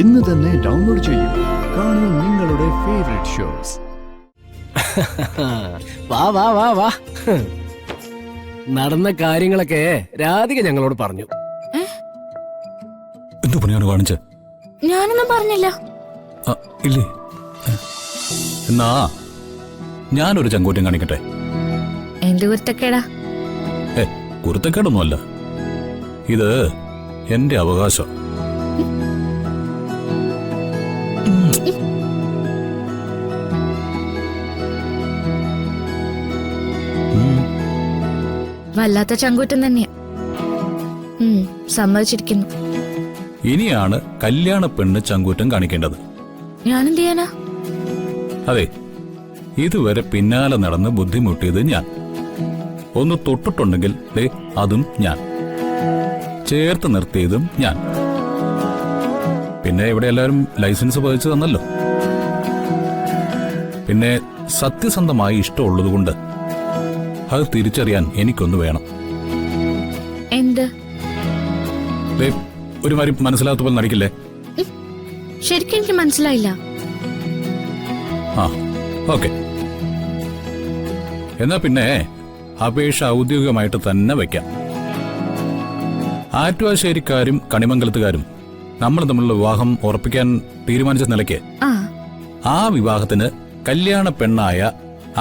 ഇന്ന് തന്നെ ഡൗൺലോഡ് ചെയ്യൂ. കാണൂ നിങ്ങളുടെ ഫേവറേറ്റ് ഷോസ്. വാ വാ വാ വാ. നടന്ന കാര്യങ്ങളൊക്കെ രാധിക ഞങ്ങളോട് പറഞ്ഞു. എന്തു പണിയാണ് കാണിച്ച? ഞാനൊന്നും പറഞ്ഞില്ല. ഇല്ലേ? എന്നാ ഞാനൊരു ചങ്കൂറ്റം കാണിക്കട്ടെ. എന്ത് കുരുത്തക്കേടാ? കുരുത്തക്കേടൊന്നുമല്ല, ഇത് എന്റെ അവകാശം. വല്ലാത്ത ചങ്കൂറ്റം തന്നെയാ. സമ്മതിച്ചിരിക്കുന്നു. ഇനിയാണ് കല്യാണ പെണ്ണ് ചങ്കൂറ്റം കാണിക്കേണ്ടത്. ഞാനെന്ത് ചെയ്യാനാ? അതെ, ഇതുവരെ പിന്നാലെ നടന്ന് ബുദ്ധിമുട്ടിയത് ഞാൻ. ഒന്ന് തൊട്ടിട്ടുണ്ടെങ്കിൽ അതും ഞാൻ. ചേർത്ത് നിർത്തിയതും ഞാൻ. പിന്നെ ഇവിടെ എല്ലാവരും ലൈസൻസ് പതിച്ചു തന്നല്ലോ. പിന്നെ സത്യസന്ധമായി ഇഷ്ടമുള്ളതുകൊണ്ട് അത് തിരിച്ചറിയാൻ എനിക്കൊന്ന് വേണം. എന്ത്? ഒരുമാതിരി മനസ്സിലാത്ത പോലെ നടിക്കില്ലേ? ശരിക്കും എനിക്ക് മനസ്സിലായില്ല. ആ, ഓക്കെ. എന്നാ പിന്നെ അപേക്ഷ ഔദ്യോഗികമായിട്ട് തന്നെ വെക്കാം. ആറ്റുവാശ്ശേരിക്കാരും കണിമംഗലത്തുകാരും നമ്മൾ തമ്മിലുള്ള വിവാഹം ഉറപ്പിക്കാൻ തീരുമാനിച്ച നിലയ്ക്ക് ആ വിവാഹത്തിന് കല്യാണ പെണ്ണായ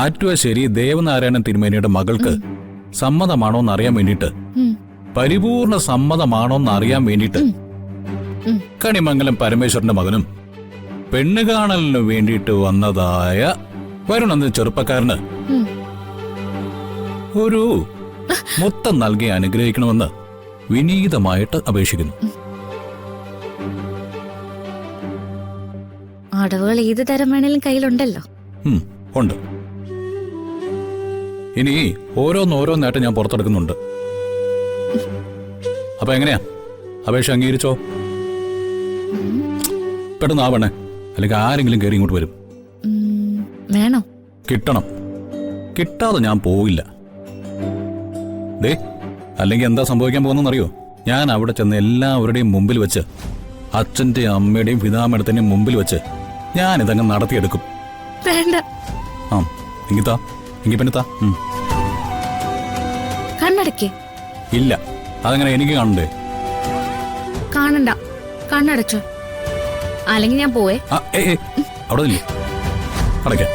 ആറ്റുവാശ്ശേരി ദേവനാരായണൻ തിരുമേനിയുടെ മകൾക്ക് സമ്മതമാണോന്ന് അറിയാൻ വേണ്ടിയിട്ട്, പരിപൂർണ സമ്മതമാണോന്ന് അറിയാൻ വേണ്ടിയിട്ട് കണിമംഗലം പരമേശ്വരന്റെ മകനും പെണ്ണ് കാണലിന് വേണ്ടിയിട്ട് വന്നതായ വരുൺ എന്ന ചെറുപ്പക്കാരന് ഒരു മൊത്തം നൽകി അനുഗ്രഹിക്കണമെന്ന് വിനീതമായിട്ട് അപേക്ഷിക്കുന്നു. അടവുകൾ ഏത് തരം വേണേലും കയ്യിലുണ്ടല്ലോ. ഉണ്ട്. ഇനി ഓരോന്നോരോന്നായിട്ട് ഞാൻ പുറത്തെടുക്കുന്നുണ്ട്. അപ്പൊ എങ്ങനെയാ? അപേക്ഷ അംഗീകരിച്ചോ? പെട്ടെന്ന് ആവണേ, അല്ലെങ്കിൽ ആരെങ്കിലും കയറി ഇങ്ങോട്ട് വരും. വേണോ? കിട്ടണം. കിട്ടാതെ ഞാൻ പോവില്ല. അല്ലെങ്കിൽ എന്താ സംഭവിക്കാൻ പോകുന്നറിയോ? ഞാൻ അവിടെ ചെന്ന് എല്ലാവരുടെയും മുമ്പിൽ വെച്ച്, അച്ഛന്റെയും അമ്മയുടെയും പിതാമടത്തിന്റെയും മുമ്പിൽ വെച്ച് ഞാൻ ഇതങ്ങ് നടത്തിയെടുക്കും. വേണ്ട. ആ, എങ്കിത്താ, എങ്കിൽ പിന്നെ താ. കണ്ണടക്കേ? ഇല്ല, അതങ്ങനെ എനിക്ക് കാണണ്ടേ? കാണണ്ട, കണ്ണടച്ചോ, അല്ലെങ്കിൽ ഞാൻ പോവേ. അവിടെ ഇല്ലേ? അടയ്ക്ക.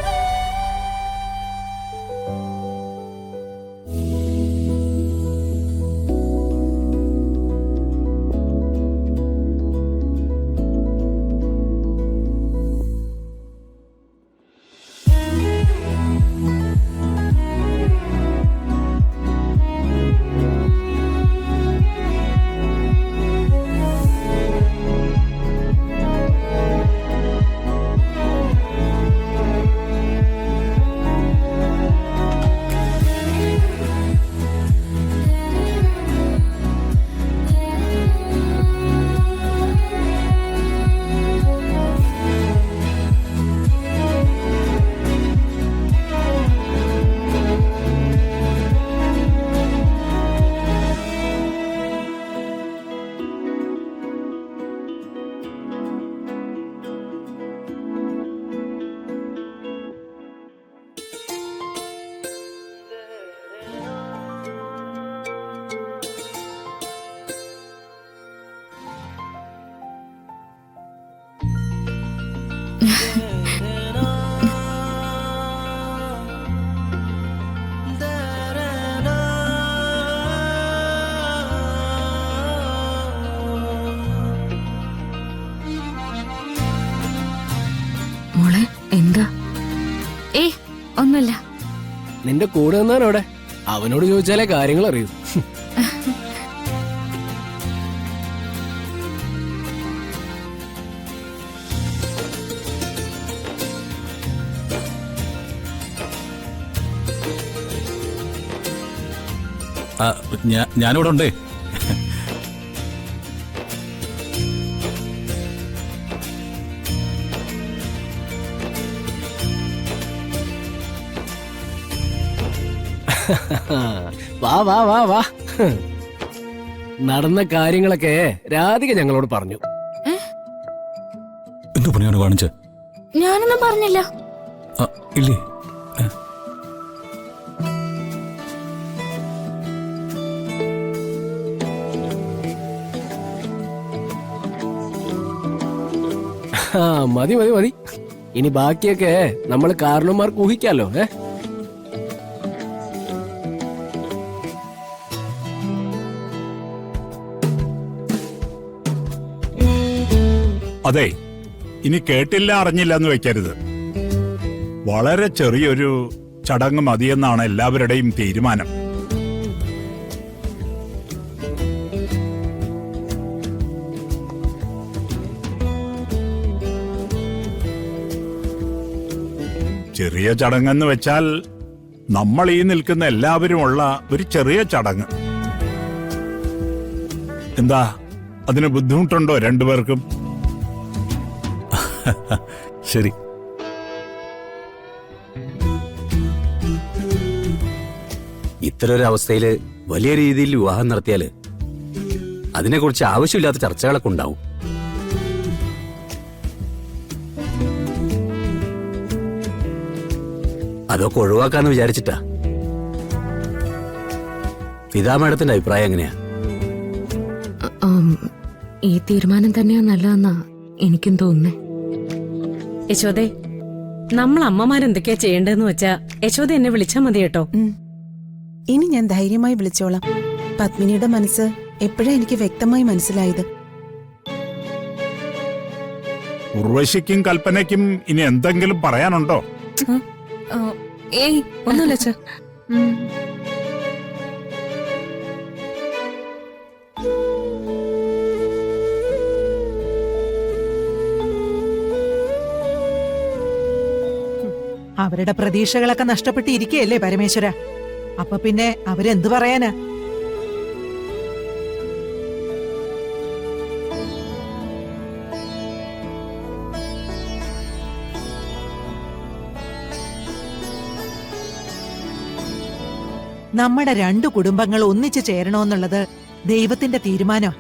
മോളെ എന്താ? ഒന്നുമില്ല. നിന്റെ കൂടെ നിന്നാനോടെ? അവനോട് ചോദിച്ചാലേ കാര്യങ്ങൾ അറിയൂ. ഞാനിവിടെ ഉണ്ടേ. വാ വാ വാ വാ. നടന്ന കാര്യങ്ങളൊക്കെ രാധിക ഞങ്ങളോട് പറഞ്ഞു. എന്തു പണിയാണ് കാണിച്ച്? ഞാനൊന്നും പറഞ്ഞില്ല. ഇല്ലേ? ആ മതി മതി മതി. ഇനി ബാക്കിയൊക്കെ നമ്മൾ കാരണന്മാർക്ക് ഊഹിക്കാലോ. അതെ, ഇനി കേട്ടില്ല അറിഞ്ഞില്ല എന്ന് വെക്കരുത്. വളരെ ചെറിയൊരു ചടങ്ങ് മതിയെന്നാണ് എല്ലാവരുടെയും തീരുമാനം. ചെറിയ ചടങ്ങെന്ന് വെച്ചാൽ നമ്മൾ ഈ നിൽക്കുന്ന എല്ലാവരുമുള്ള ഒരു ചെറിയ ചടങ്ങ്. എന്താ, അതിന് ബുദ്ധിമുട്ടുണ്ടോ രണ്ടുപേർക്കും? ശരി. ഇത്തരൊരവസ്ഥയില് വലിയ രീതിയിൽ വിവാഹം നടത്തിയാല് അതിനെക്കുറിച്ച് ആവശ്യമില്ലാത്ത ചർച്ചകളൊക്കെ ഉണ്ടാവും. അതൊക്കെ ഒഴിവാക്കാന്ന് വിചാരിച്ചിട്ടാ. ഫിദ മാഡത്തിന്റെ അഭിപ്രായം എങ്ങനെയാ? ഈ തീരുമാനം തന്നെയാ നല്ലതെന്നാ എനിക്കും തോന്നുന്നേ. യശോദേ, നമ്മൾ അമ്മമാരെന്തൊക്കെയാ ചെയ്യേണ്ടതെന്ന് വെച്ചാ യശോദ എന്നെ വിളിച്ചാ മതി കേട്ടോ. ഇനി ഞാൻ ധൈര്യമായി വിളിച്ചോളാം. പത്മിനിയുടെ മനസ്സ് എപ്പോഴാ എനിക്ക് വ്യക്തമായി മനസ്സിലായത്. ഉർവശിക്കും കൽപ്പനയ്ക്കും ഇനി എന്തെങ്കിലും പറയാനുണ്ടോ? ഏയ് ഒന്നുമില്ല അച്ഛാ. അവരുടെ പ്രതീക്ഷകളൊക്കെ നഷ്ടപ്പെട്ടിരിക്കുകയല്ലേ പരമേശ്വര. അപ്പൊ പിന്നെ അവരെന്തു പറയാനാ? നമ്മുടെ രണ്ടു കുടുംബങ്ങൾ ഒന്നിച്ചു ചേരണമെന്നുള്ളത് ദൈവത്തിന്റെ തീരുമാനം.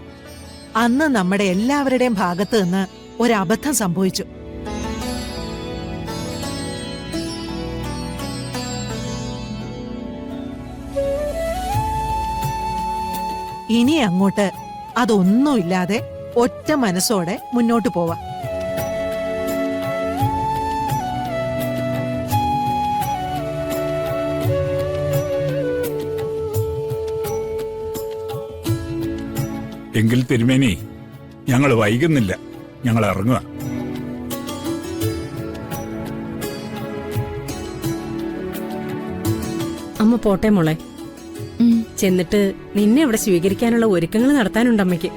അന്ന് നമ്മുടെ എല്ലാവരുടെയും ഭാഗത്ത് നിന്ന് ഒരബദ്ധം സംഭവിച്ചു. ഇനി അങ്ങോട്ട് അതൊന്നുമില്ലാതെ ഒറ്റ മനസ്സോടെ മുന്നോട്ട് പോവാം. എങ്കിൽ തിരുമേനി, ഞങ്ങൾ വൈകുന്നില്ല, ഞങ്ങൾ ഇറങ്ങുക. അമ്മ പോട്ടെ മോളെ. ചെന്നിട്ട് നിന്നെ ഇവിടെ സ്വീകരിക്കാനുള്ള ഒരുക്കങ്ങൾ നടത്താനുണ്ട് അമ്മയ്ക്ക്.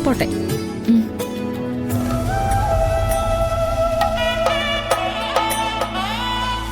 പോട്ടെ.